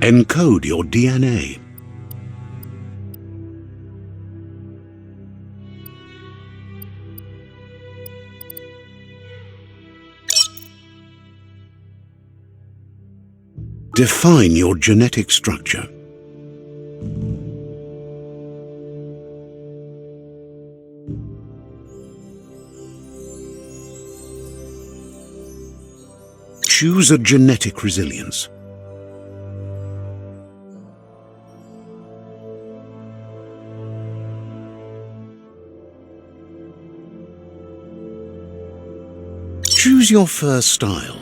Encode your DNA. Define your genetic structure. Choose a genetic resilience. Choose your first style.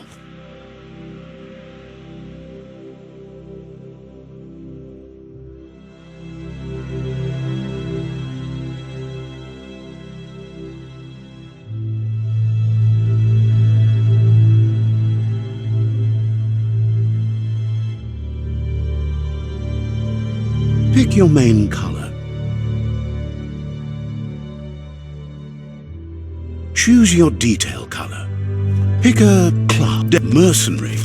Pick your main color. Choose your detail color. Pick a class. Mercenary,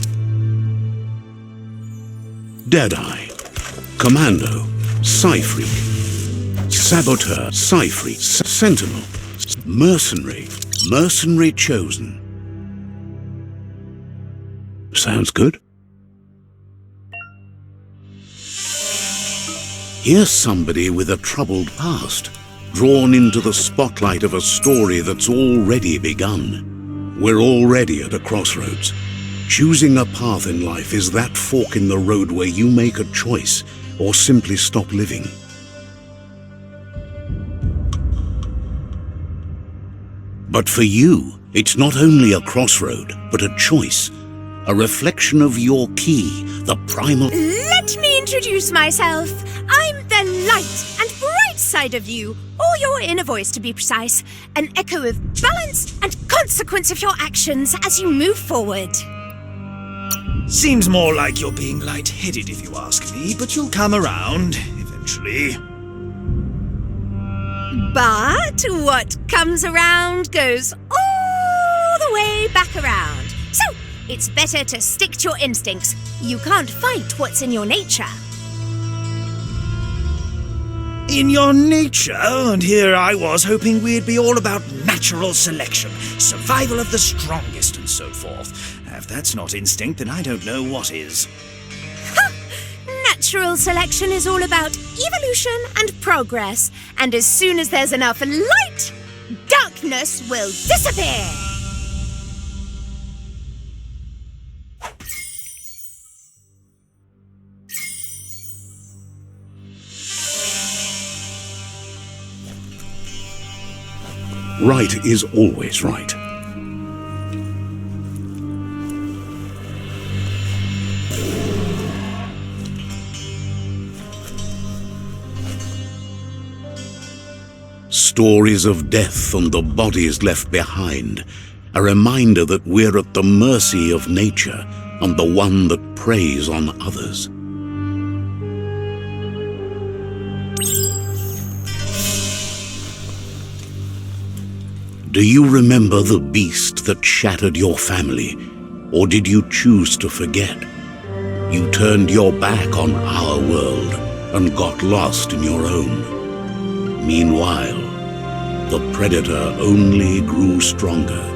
Deadeye, Commando, Psyfreak, Saboteur, Psyfreak, Sentinel, Mercenary, Mercenary Chosen. Sounds good? Here's somebody with a troubled past, drawn into the spotlight of a story that's already begun. We're already at a crossroads. Choosing a path in life is that fork in the road where you make a choice or simply stop living. But for you, it's not only a crossroad, but a choice. A reflection of your key, the primal... Let me introduce myself. I'm the light and bright side of you, or your inner voice to be precise. An echo of balance and consequence of your actions as you move forward. Seems more like you're being light-headed if you ask me, but you'll come around, eventually. But what comes around goes all the way back around. So, it's better to stick to your instincts. You can't fight what's in your nature. In your nature, and here I was hoping we'd be all about natural selection, survival of the strongest and so forth. If that's not instinct, then I don't know what is. Natural selection is all about evolution and progress, and as soon as there's enough light, darkness will disappear. Right is always right. Stories of death and the bodies left behind, a reminder that we're at the mercy of nature and the one that preys on others. Do you remember the beast that shattered your family, or did you choose to forget? You turned your back on our world and got lost in your own. Meanwhile, the predator only grew stronger.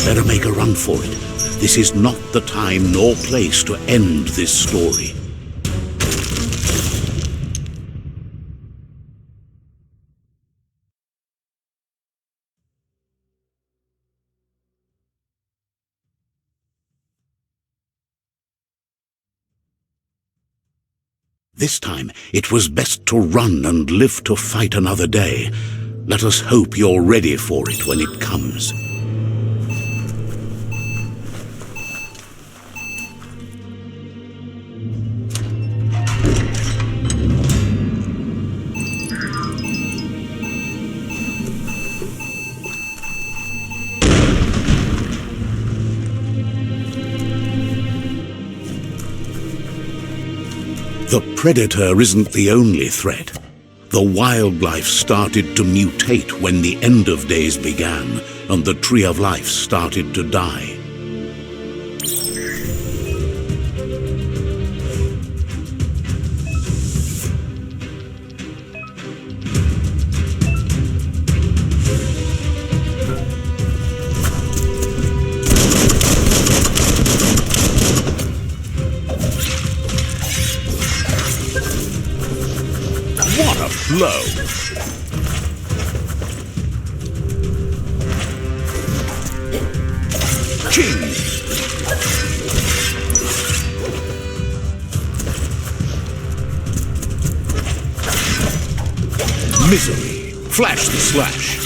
better make a run for it. This is not the time nor place to end this story. This time, it was best to run and live to fight another day. Let us hope you're ready for it when it comes. The predator isn't the only threat. The wildlife started to mutate when the end of days began, and the tree of life started to die. Blow. King. Misery. Flash the slash.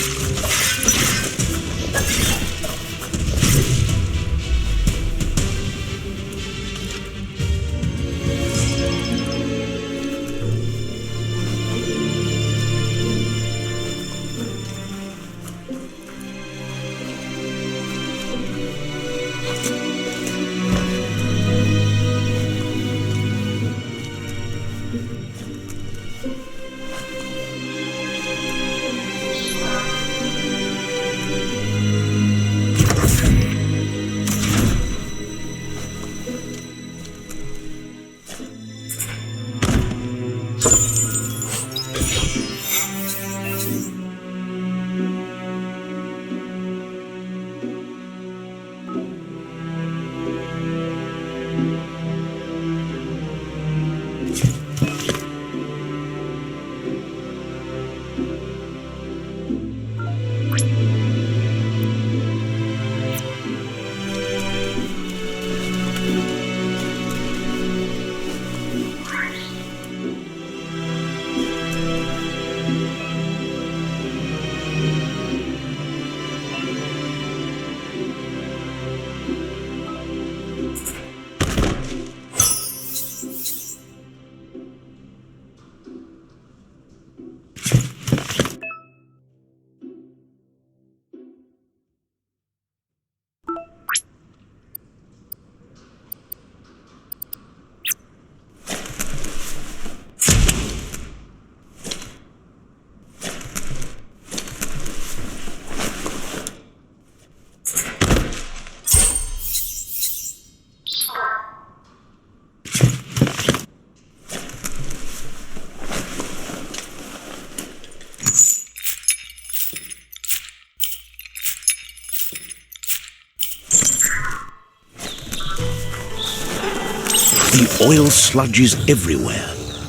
The oil sludges everywhere.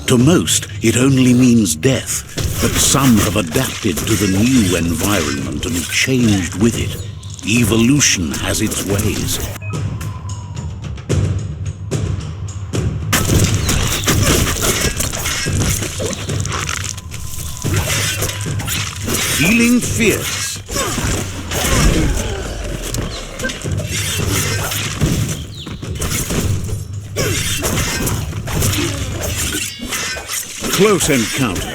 To most, it only means death, but some have adapted to the new environment and changed with it. Evolution has its ways. Feeling fierce. Close encounter.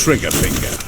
trigger finger.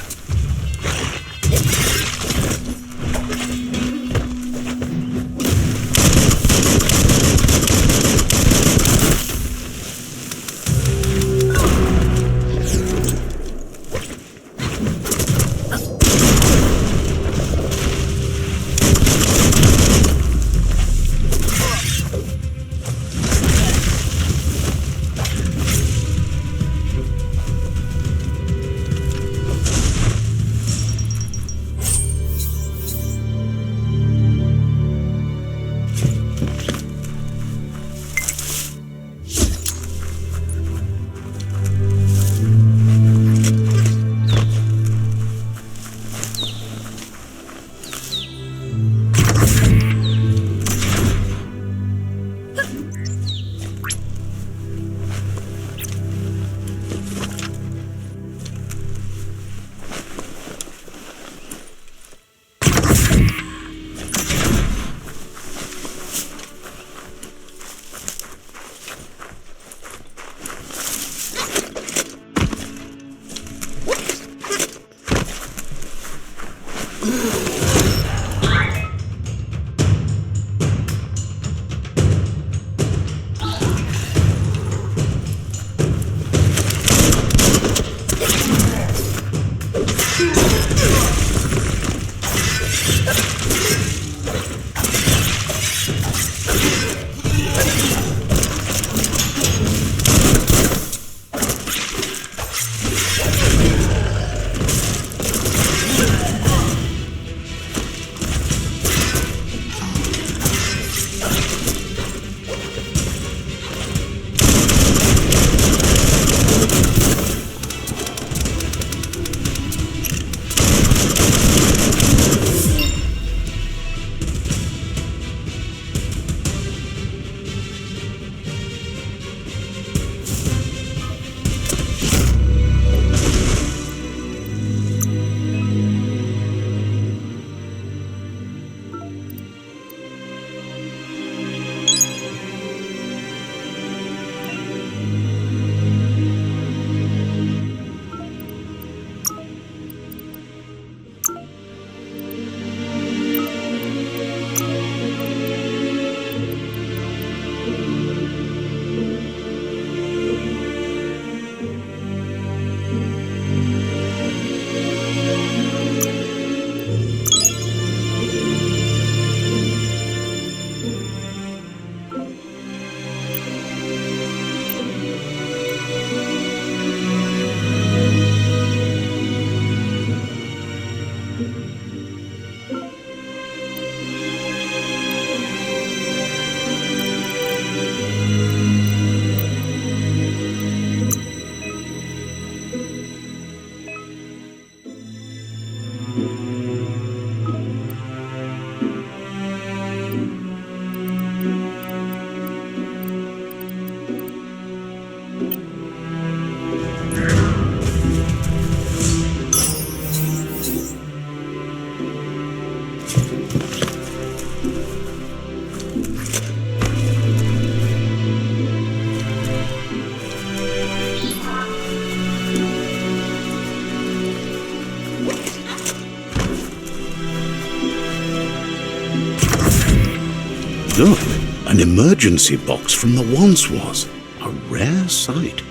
Look, an emergency box from the once was. A rare sight.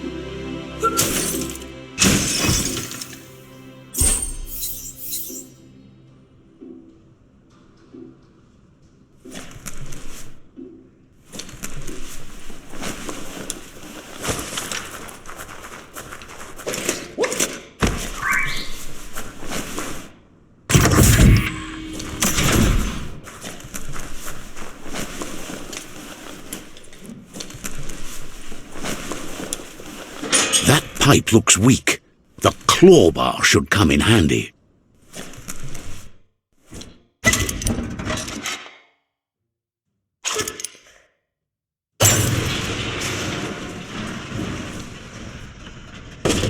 That pipe looks weak. The claw bar should come in handy.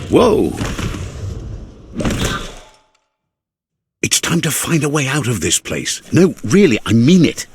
Whoa! It's time to find a way out of this place. No, really, I mean it.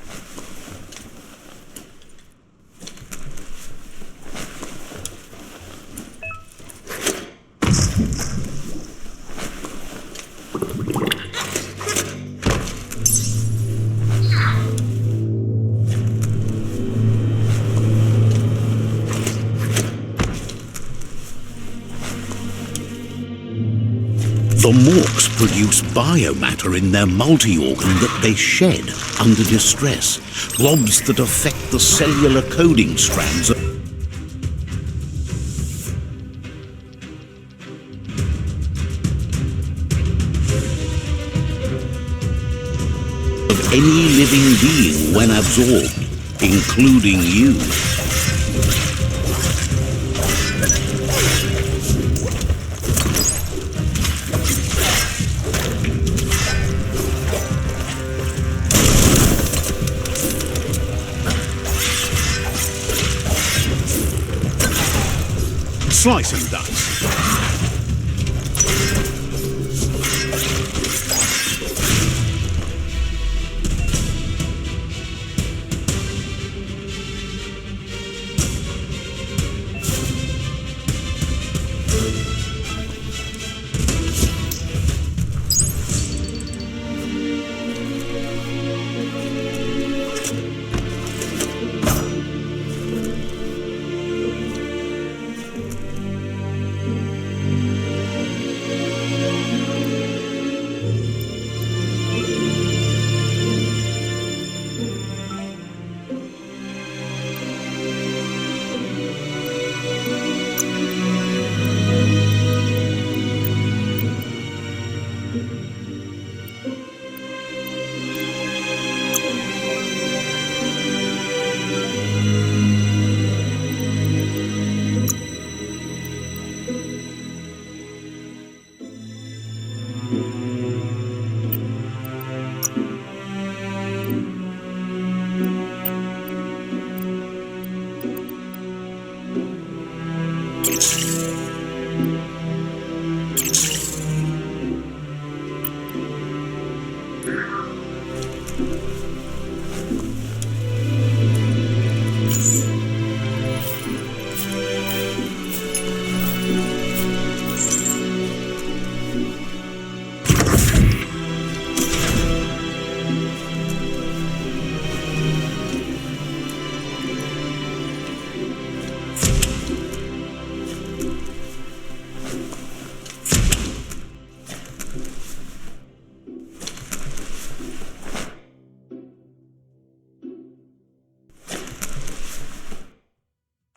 The morks produce biomatter in their multi-organ that they shed under distress, blobs that affect the cellular coding strands of any living being when absorbed, including you. Slice and dice.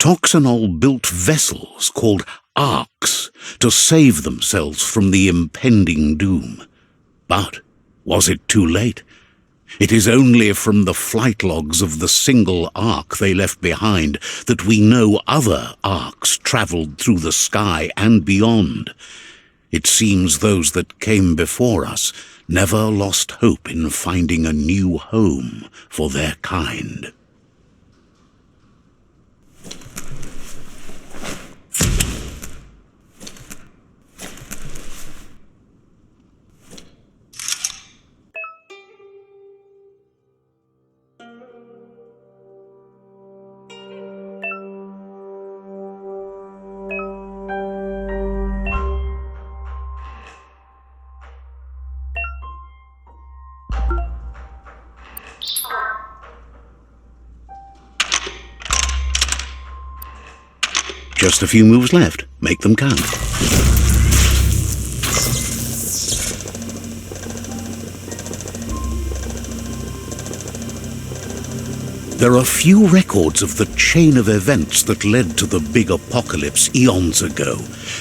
Toxanol built vessels called arks to save themselves from the impending doom. But was it too late? It is only from the flight logs of the single ark they left behind that we know other arks travelled through the sky and beyond. It seems those that came before us never lost hope in finding a new home for their kind. Just a few moves left. Make them count. There are few records of the chain of events that led to the big apocalypse eons ago,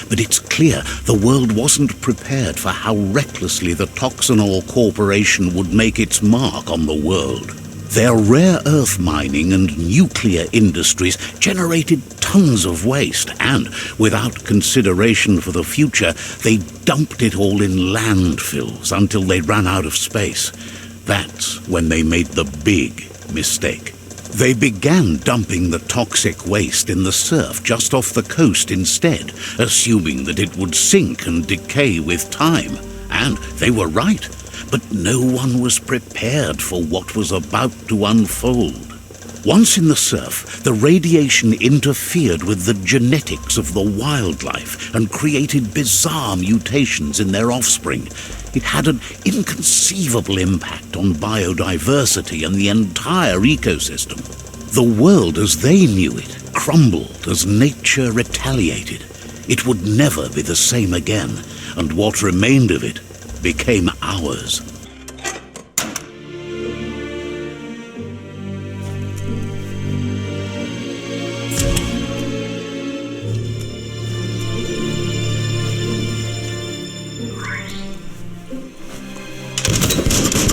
but it's clear the world wasn't prepared for how recklessly the Toxanol Corporation would make its mark on the world. Their rare earth mining and nuclear industries generated tons of waste, and, without consideration for the future, they dumped it all in landfills until they ran out of space. That's when they made the big mistake. They began dumping the toxic waste in the surf just off the coast instead, assuming that it would sink and decay with time. And they were right. But no one was prepared for what was about to unfold. Once in the surf, the radiation interfered with the genetics of the wildlife and created bizarre mutations in their offspring. It had an inconceivable impact on biodiversity and the entire ecosystem. The world as they knew it crumbled as nature retaliated. It would never be the same again, and what remained of it became ours.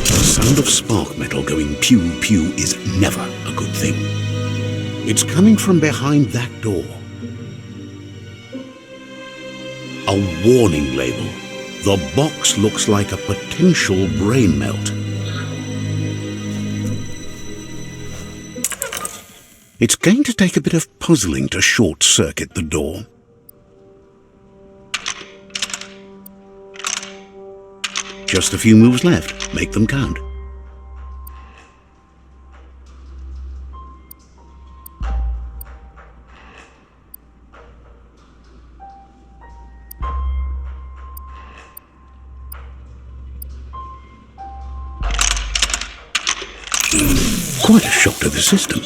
The sound of spark metal going pew-pew is never a good thing. It's coming from behind that door. A warning label. The box looks like a potential brain melt. It's going to take a bit of puzzling to short-circuit the door. Just a few moves left. Make them count. Quite a shock to the system.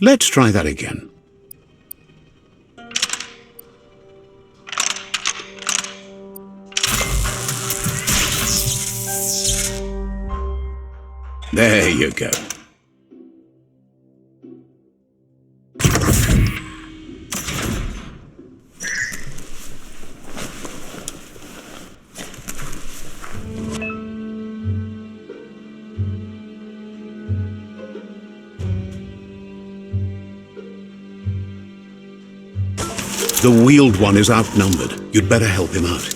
Let's try that again. There you go. The wheeled one is outnumbered. You'd better help him out.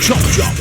Chop, chop.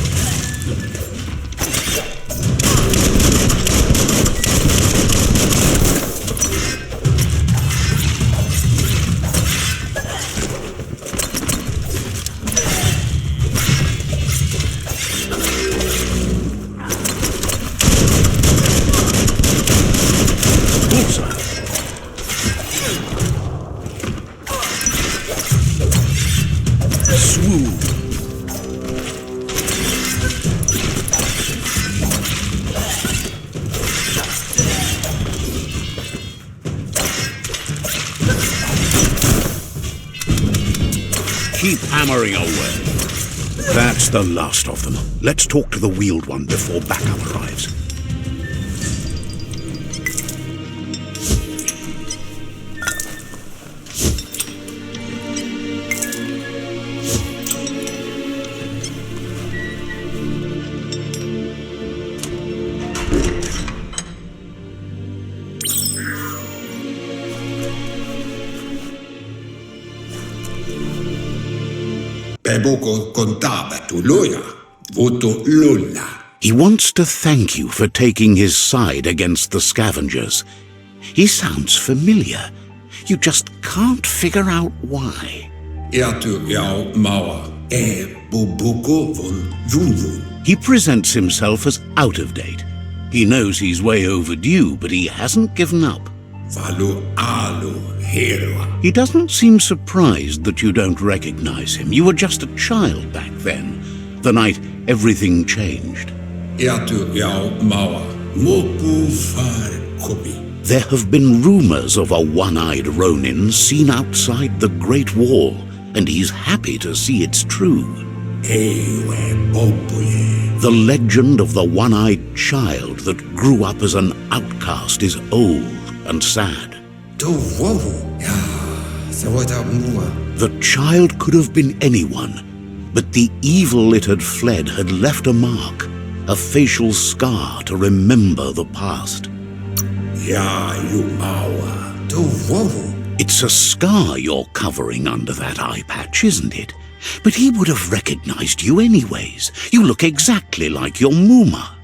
Keep hammering away. That's the last of them. Let's talk to the wheeled one before backup arrives. He wants to thank you for taking his side against the scavengers. He sounds familiar. You just can't figure out why. He presents himself as out of date. He knows he's way overdue, but he hasn't given up. He doesn't seem surprised that you don't recognize him. You were just a child back then, the night everything changed. There have been rumors of a one-eyed Ronin seen outside the Great Wall, and he's happy to see it's true. The legend of the one-eyed child that grew up as an outcast is old and sad. The child could have been anyone, but the evil it had fled had left a mark, a facial scar to remember the past. It's a scar you're covering under that eye patch, isn't it? But he would have recognized you anyways. You look exactly like your Muma.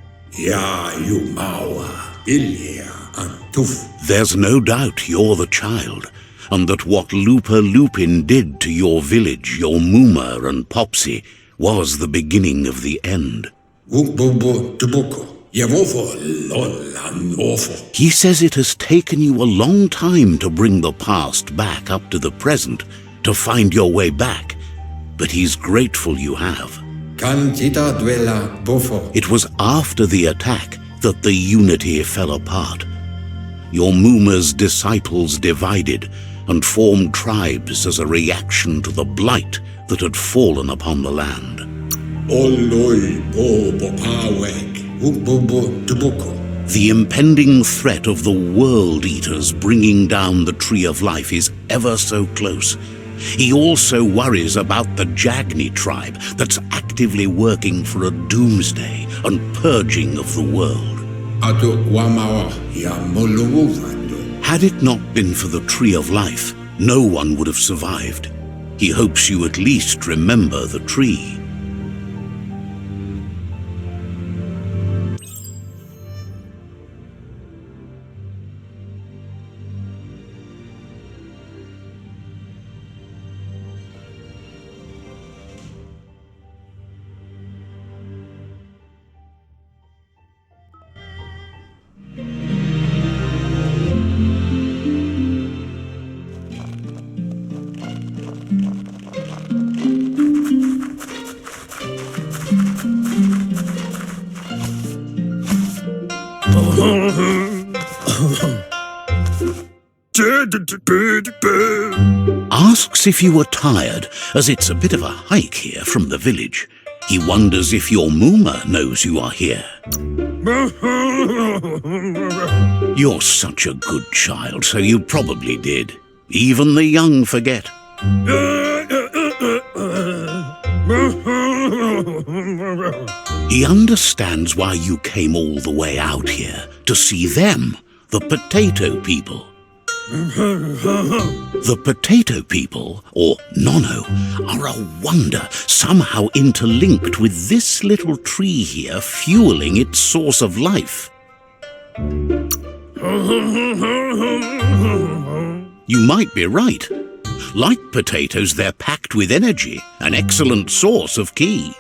There's no doubt you're the child, and that what LUPA-LUPIN did to your village, your Muma and Popsy, was the beginning of the end. He says it has taken you a long time to bring the past back up to the present, to find your way back, but he's grateful you have. It was after the attack that the unity fell apart. Your Muma's disciples divided and formed tribes as a reaction to the blight that had fallen upon the land. The impending threat of the World Eaters bringing down the Tree of Life is ever so close. He also worries about the Jagni tribe that's actively working for a doomsday and purging of the world. Had it not been for the Tree of Life, no one would have survived. He hopes you at least remember the tree. Asks if you were tired, as it's a bit of a hike here from the village. He wonders if your Muma knows you are here. You're such a good child, so you probably did. Even the young forget. He understands why you came all the way out here, to see them, the potato people. The potato people, or Nono, are a wonder, somehow interlinked with this little tree here fueling its source of life. You might be right. Like potatoes, they're packed with energy, an excellent source of ki.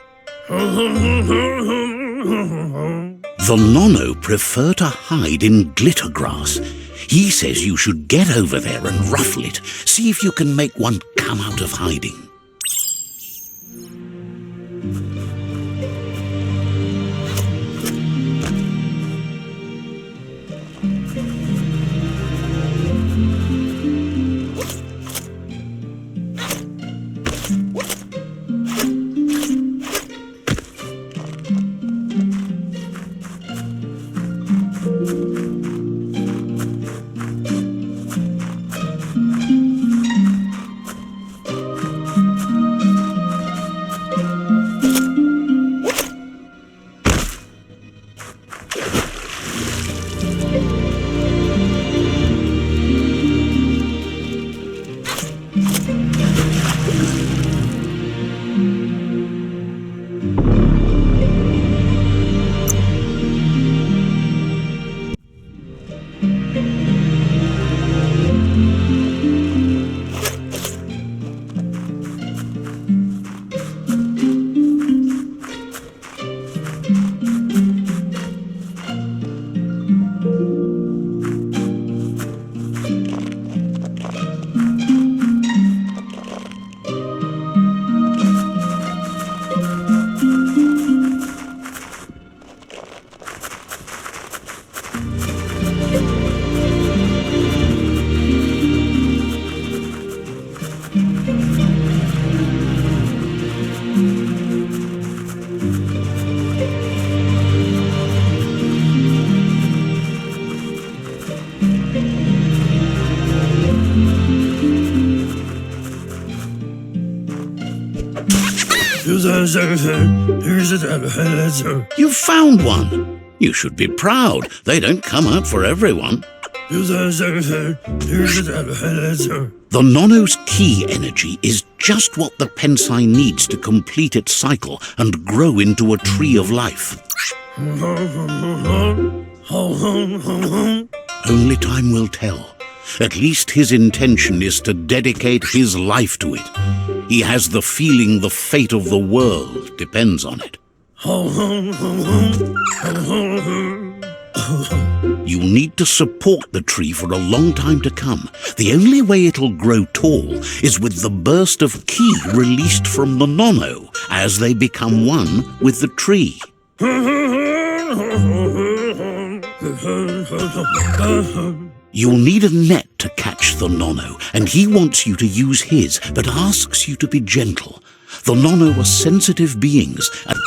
The Nono prefer to hide in glitter grass. He says you should get over there and ruffle it. See if you can make one come out of hiding. You found one. You should be proud. They don't come out for everyone. The Nono's ki energy is just what the Pensai needs to complete its cycle and grow into a tree of life. Only time will tell. At least his intention is to dedicate his life to it. He has the feeling the fate of the world depends on it. You'll need to support the tree for a long time to come. The only way it'll grow tall is with the burst of ki released from the nono as they become one with the tree. You'll need a net to catch the nono, and he wants you to use his, but asks you to be gentle. The nono are sensitive beings, and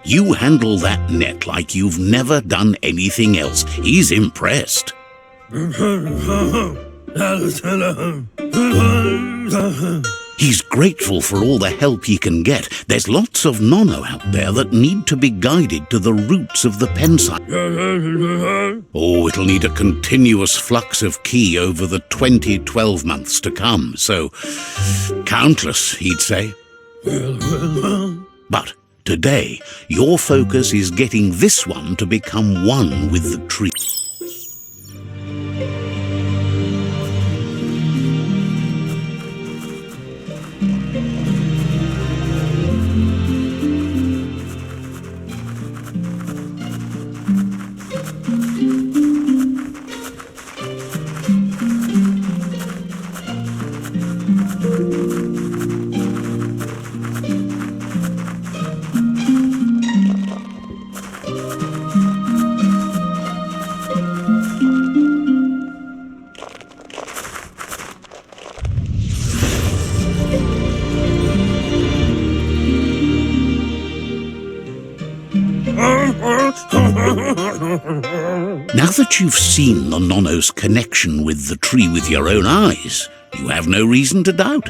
you handle that net like you've never done anything else. He's impressed. He's grateful for all the help he can get. There's lots of nono out there that need to be guided to the roots of the penside. Oh, it'll need a continuous flux of ki over the 12 months to come, so countless, he'd say. But today, your focus is getting this one to become one with the tree. Now that you've seen the nono's connection with the tree with your own eyes, you have no reason to doubt.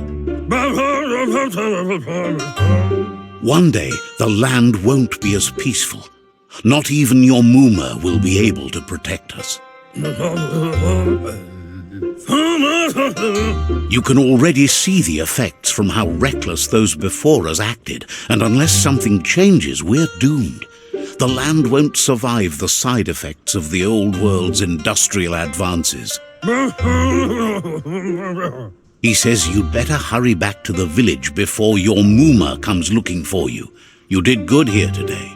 One day, the land won't be as peaceful. Not even your Muma will be able to protect us. You can already see the effects from how reckless those before us acted, and unless something changes, we're doomed. The land won't survive the side effects of the old world's industrial advances. He says you'd better hurry back to the village before your Muma comes looking for you. You did good here today.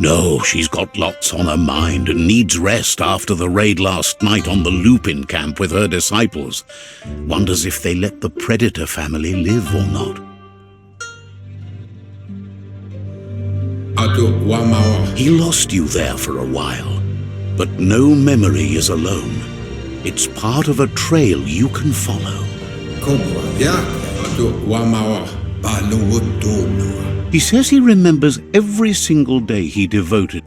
No, she's got lots on her mind and needs rest after the raid last night on the Lupin camp with her disciples. Wonders if they let the Predator family live or not. He lost you there for a while, but no memory is alone. It's part of a trail you can follow. He says he remembers every single day he devoted.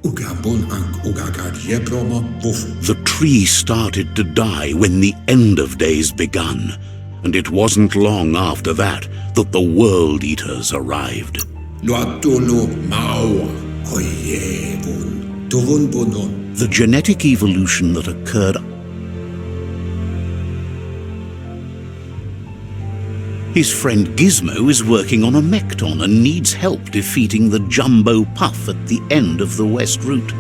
The tree started to die when the end of days begun, and it wasn't long after that that the World Eaters arrived. The genetic evolution that occurred. His friend Gizmo is working on a Mekton and needs help defeating the Jumbo Puff at the end of the West Route.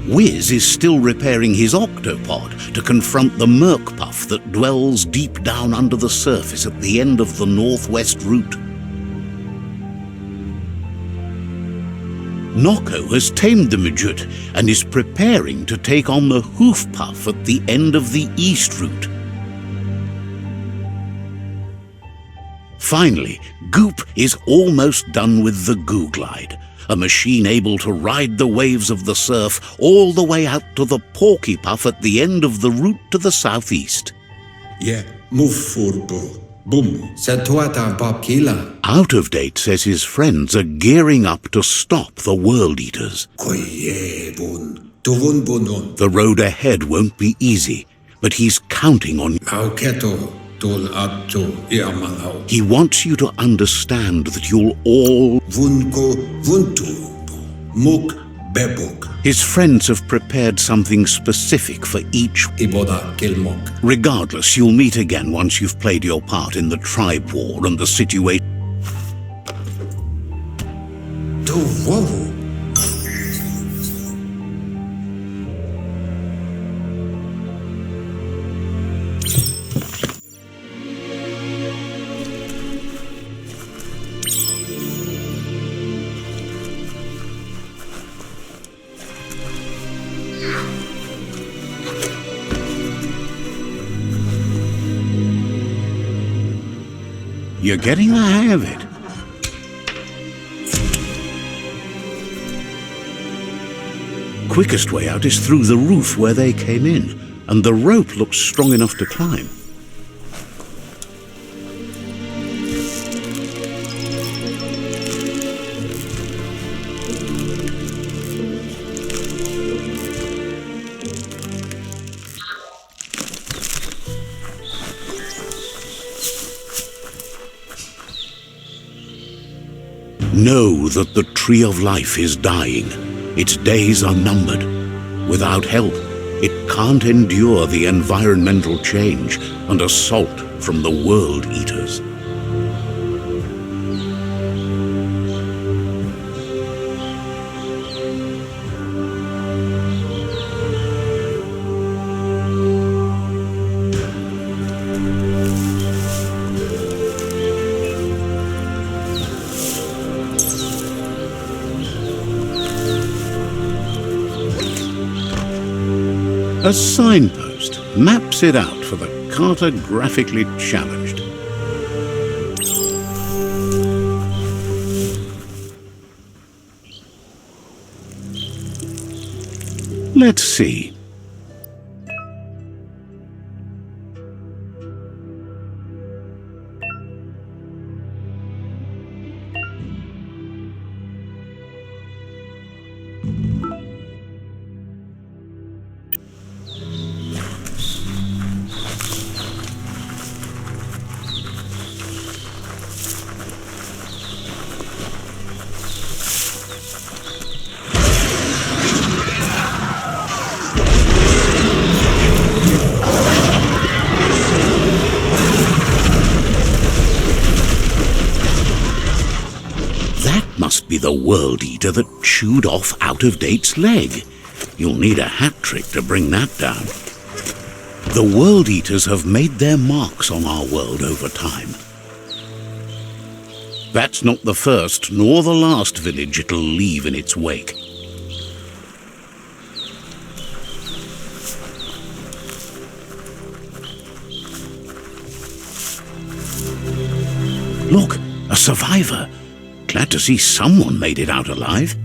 Wiz is still repairing his Octopod to confront the Merc Puff that dwells deep down under the surface at the end of the Northwest Route. Noko has tamed the Midget and is preparing to take on the Hoof Puff at the end of the East Route. Finally, Goop is almost done with the Goo Glide, a machine able to ride the waves of the surf all the way out to the Porky Puff at the end of the route to the southeast. Out of Date says his friends are gearing up to stop the World Eaters. The road ahead won't be easy, but he's counting on you. He wants you to understand that you'll all His friends have prepared something specific for each. Regardless, you'll meet again once you've played your part in the tribe war and the situation. You're getting the hang of it. Quickest way out is through the roof where they came in, and the rope looks strong enough to climb. Know that the Tree of Life is dying. Its days are numbered. Without help, it can't endure the environmental change and assault from the World Eaters. A signpost maps it out for the cartographically challenged. Let's see. Must be the World Eater that chewed off Out-of-Date's leg. You'll need a hat trick to bring that down. The World Eaters have made their marks on our world over time. That's not the first nor the last village it'll leave in its wake. Look, a survivor. Glad to see someone made it out alive.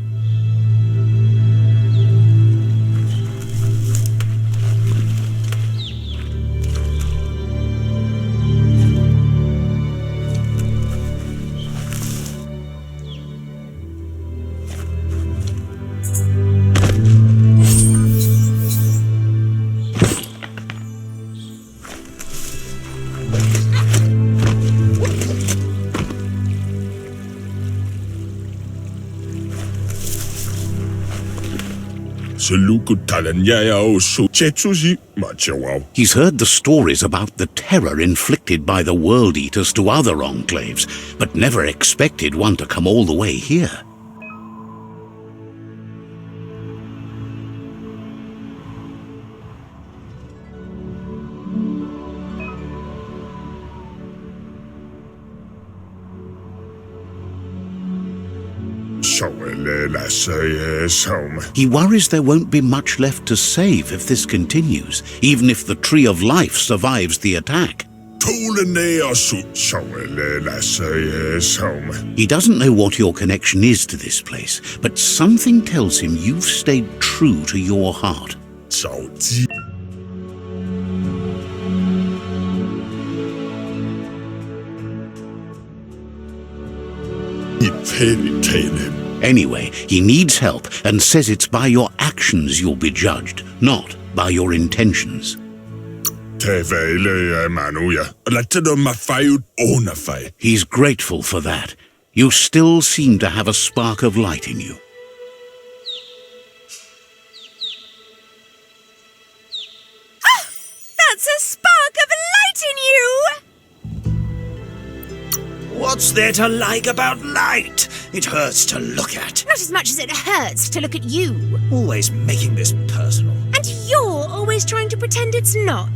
He's heard the stories about the terror inflicted by the World Eaters to other enclaves, but never expected one to come all the way here. He worries there won't be much left to save if this continues, even if the Tree of Life survives the attack. He doesn't know what your connection is to this place, but something tells him you've stayed true to your heart. Anyway, he needs help and says it's by your actions you'll be judged, not by your intentions. He's grateful for that. You still seem to have a spark of light in you. What's there to like about light? It hurts to look at. Not as much as it hurts to look at you. Always making this personal. And you're always trying to pretend it's not.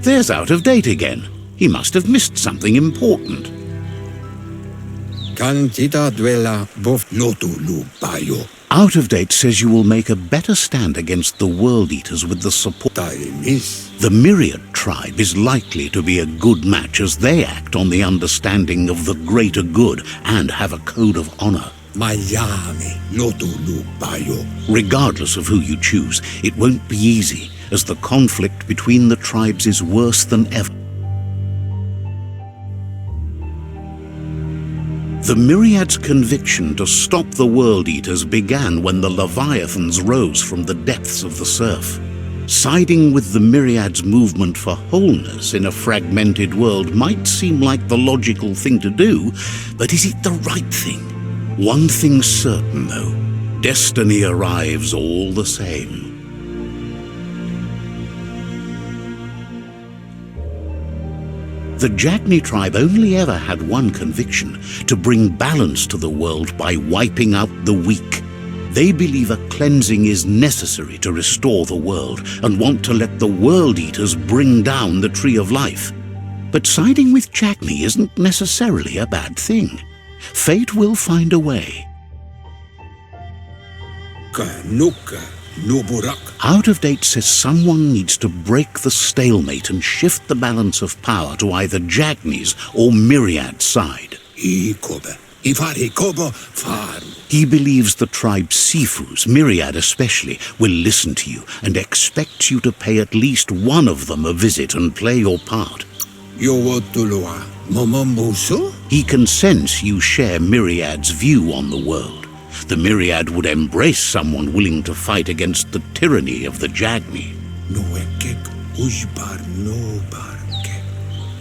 There's Out of Date again. He must have missed something important. Out of Date says you will make a better stand against the World Eaters with the support. The Myriad tribe is likely to be a good match as they act on the understanding of the greater good and have a code of honor. Regardless of who you choose, it won't be easy, as the conflict between the tribes is worse than ever. The Myriad's conviction to stop the World Eaters began when the Leviathans rose from the depths of the surf. Siding with the Myriad's movement for wholeness in a fragmented world might seem like the logical thing to do, but is it the right thing? One thing's certain, though. Destiny arrives all the same. The Jagni tribe only ever had one conviction: to bring balance to the world by wiping out the weak. They believe a cleansing is necessary to restore the world and want to let the World Eaters bring down the Tree of Life. But siding with Jagni isn't necessarily a bad thing. Fate will find a way. Out of Date says someone needs to break the stalemate and shift the balance of power to either Jagni's or Myriad's side. He believes the tribe Sifus, Myriad especially, will listen to you and expects you to pay at least one of them a visit and play your part. He can sense you share Myriad's view on the world. The Myriad would embrace someone willing to fight against the tyranny of the Jagni.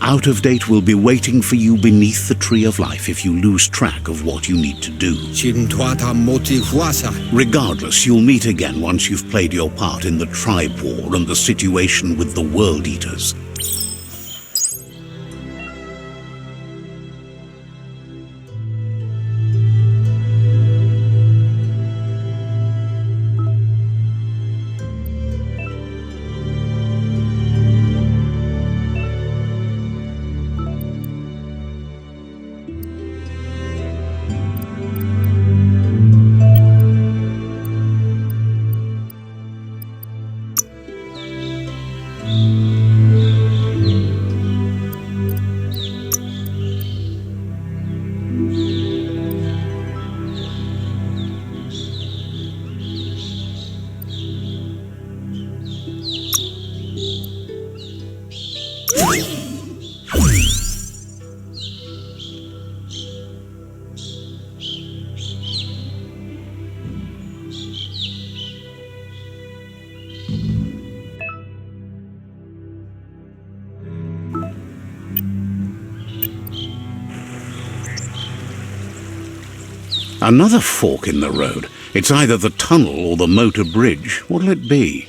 Out of Date will be waiting for you beneath the Tree of Life if you lose track of what you need to do. Regardless, you'll meet again once you've played your part in the tribe war and the situation with the World Eaters. Another fork in the road. It's either the tunnel or the motor bridge. What'll it be?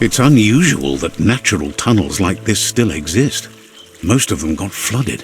It's unusual that natural tunnels like this still exist. Most of them got flooded.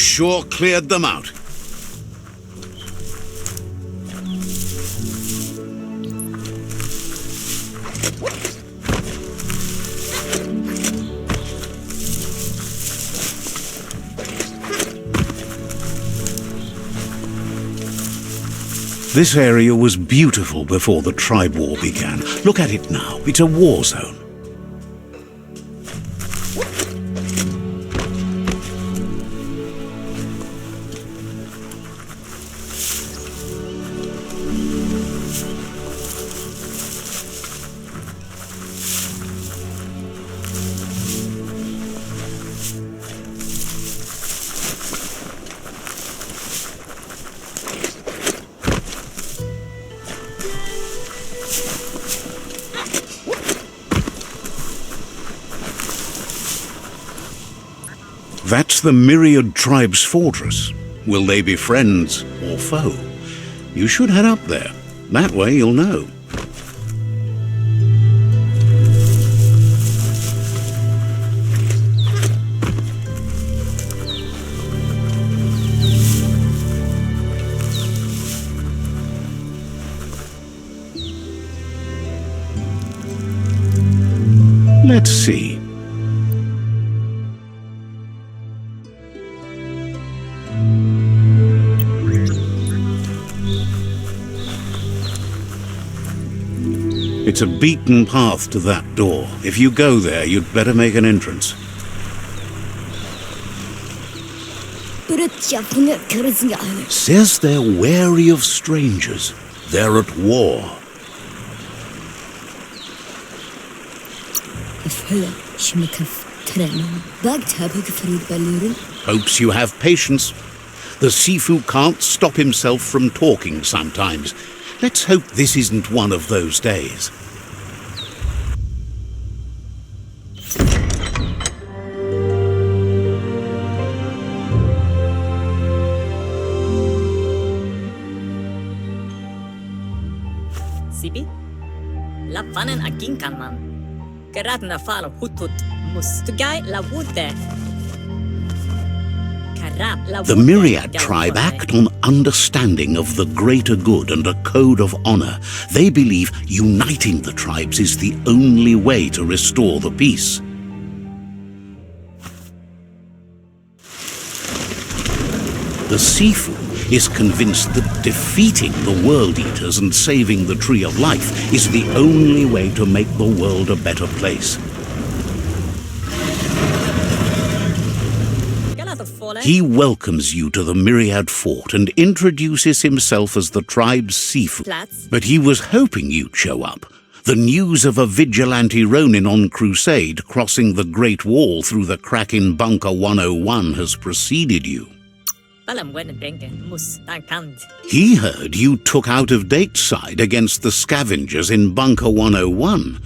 sure cleared them out. This area was beautiful before the tribe war began. Look at it now. It's a war zone. That's the Myriad Tribe's fortress. Will they be friends or foe? You should head up there. That way you'll know. Let's see. It's a beaten path to that door. If you go there, you'd better make an entrance. Says they're wary of strangers. They're at war. Hopes you have patience. The Sifu can't stop himself from talking sometimes. Let's hope this isn't one of those days. Sibi? La vanen agin kan man. Geradna falo hutut mustugai la wude. The Myriad tribe act on understanding of the greater good and a code of honor. They believe uniting the tribes is the only way to restore the peace. The Sifu is convinced that defeating the World Eaters and saving the Tree of Life is the only way to make the world a better place. He welcomes you to the Myriad Fort and introduces himself as the tribe's Sifu. But he was hoping you'd show up. The news of a vigilante Ronin on crusade crossing the Great Wall through the crack in Bunker 101 has preceded you. He heard you took out-of-date side against the scavengers in Bunker 101.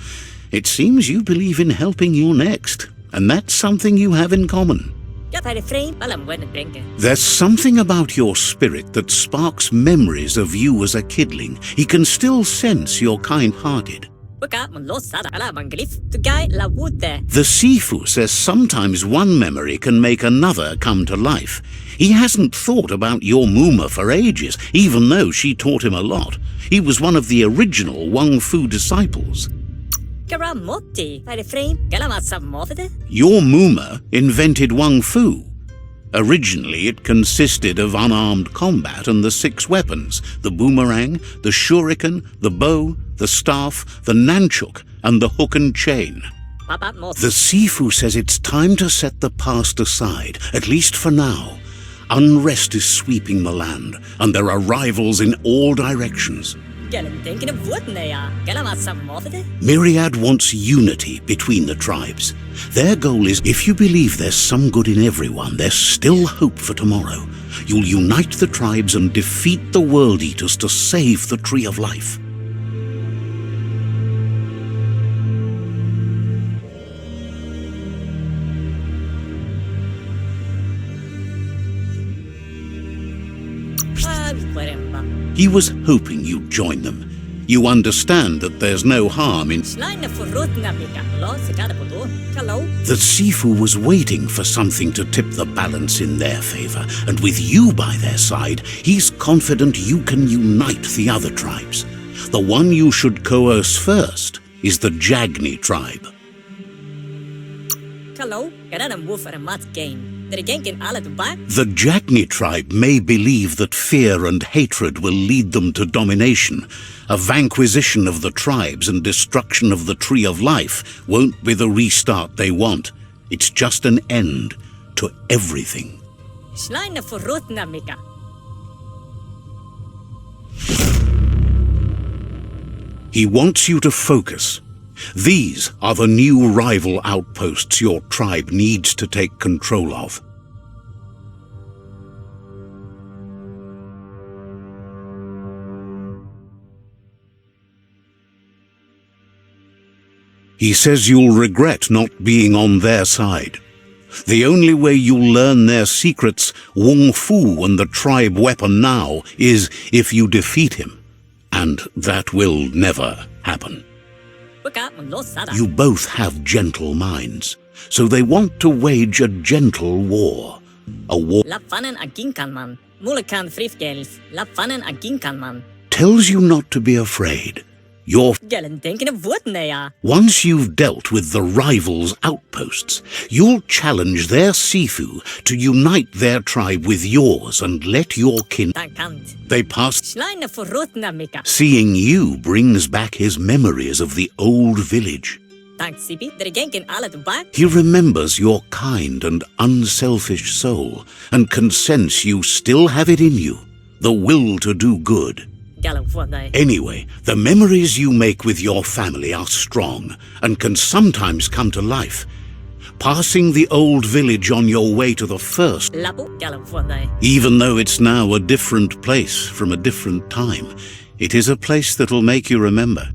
It seems you believe in helping your next, and that's something you have in common. There's something about your spirit that sparks memories of you as a kidling. He can still sense you're kind-hearted. The Sifu says sometimes one memory can make another come to life. He hasn't thought about your Muma for ages, even though she taught him a lot. He was one of the original Wang Fu disciples. Your Muma invented Wang Fu. Originally, it consisted of unarmed combat and the 6 weapons: the boomerang, the shuriken, the bow, the staff, the nunchuk, and the hook and chain. The Sifu says it's time to set the past aside, at least for now. Unrest is sweeping the land, and there are rivals in all directions. Myriad wants unity between the tribes. Their goal is, if you believe there's some good in everyone, there's still hope for tomorrow. You'll unite the tribes and defeat the World Eaters to save the Tree of Life. He was hoping you'd join them. You understand that there's no harm in... Schleine verrotna mika. Lo sigara podo. Hello. The Sifu was waiting for something to tip the balance in their favor, and with you by their side, he's confident you can unite the other tribes. The one you should coerce first is the Jagni tribe. Hello. Geradam woof er mat gain. Der genken alle back. The Jagni tribe may believe that fear and hatred will lead them to domination. A vanquisition of the tribes and destruction of the Tree of Life won't be the restart they want. It's just an end to everything. Schleine verrotna mika. He wants you to focus. These are the new rival outposts your tribe needs to take control of. He says you'll regret not being on their side. The only way you'll learn their secrets, Wung Fu and the tribe weapon now, is if you defeat him. And that will never happen. You both have gentle minds, so they want to wage a gentle war. A war tells you not to be afraid. Once you've dealt with the rivals' outposts, you'll challenge their Sifu to unite their tribe with yours and let your kin... They passed... Seeing you brings back his memories of the old village. He remembers your kind and unselfish soul and can sense you still have it in you, the will to do good. Anyway, the memories you make with your family are strong and can sometimes come to life. Passing the old village on your way to the first, even though it's now a different place from a different time, it is a place that'll make you remember.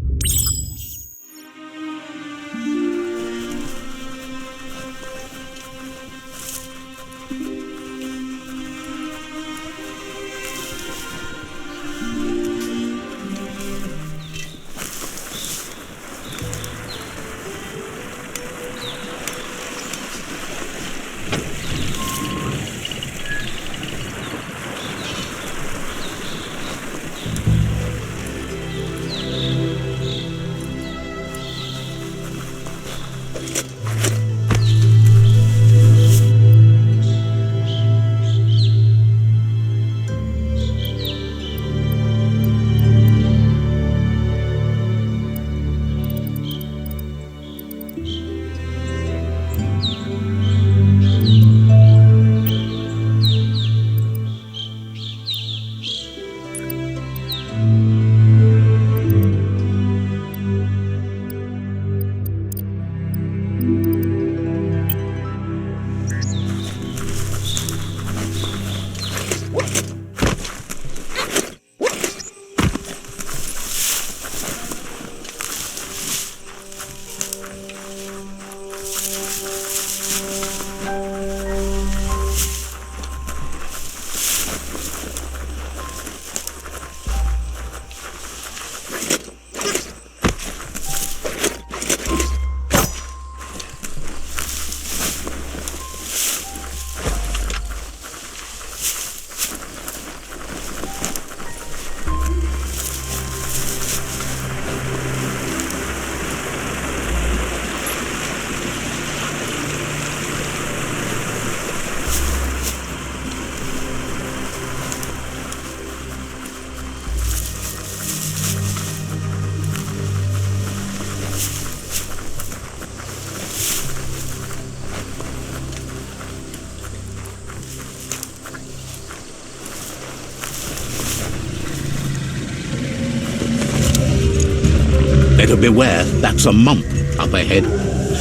Better beware, that's a mump up ahead.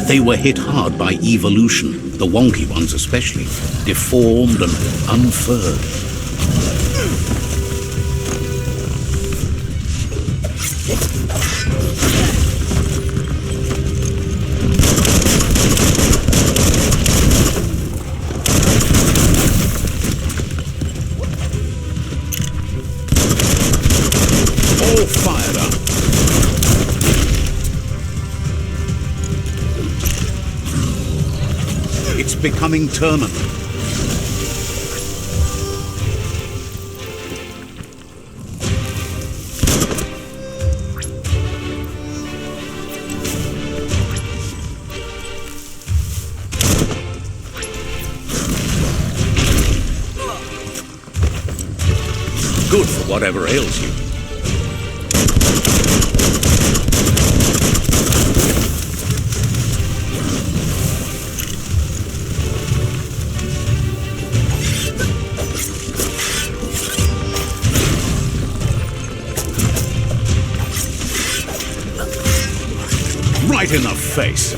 They were hit hard by evolution, the wonky ones especially, deformed and unfurred. All fired up. becoming terminal. Good for whatever ails you. Right in the face.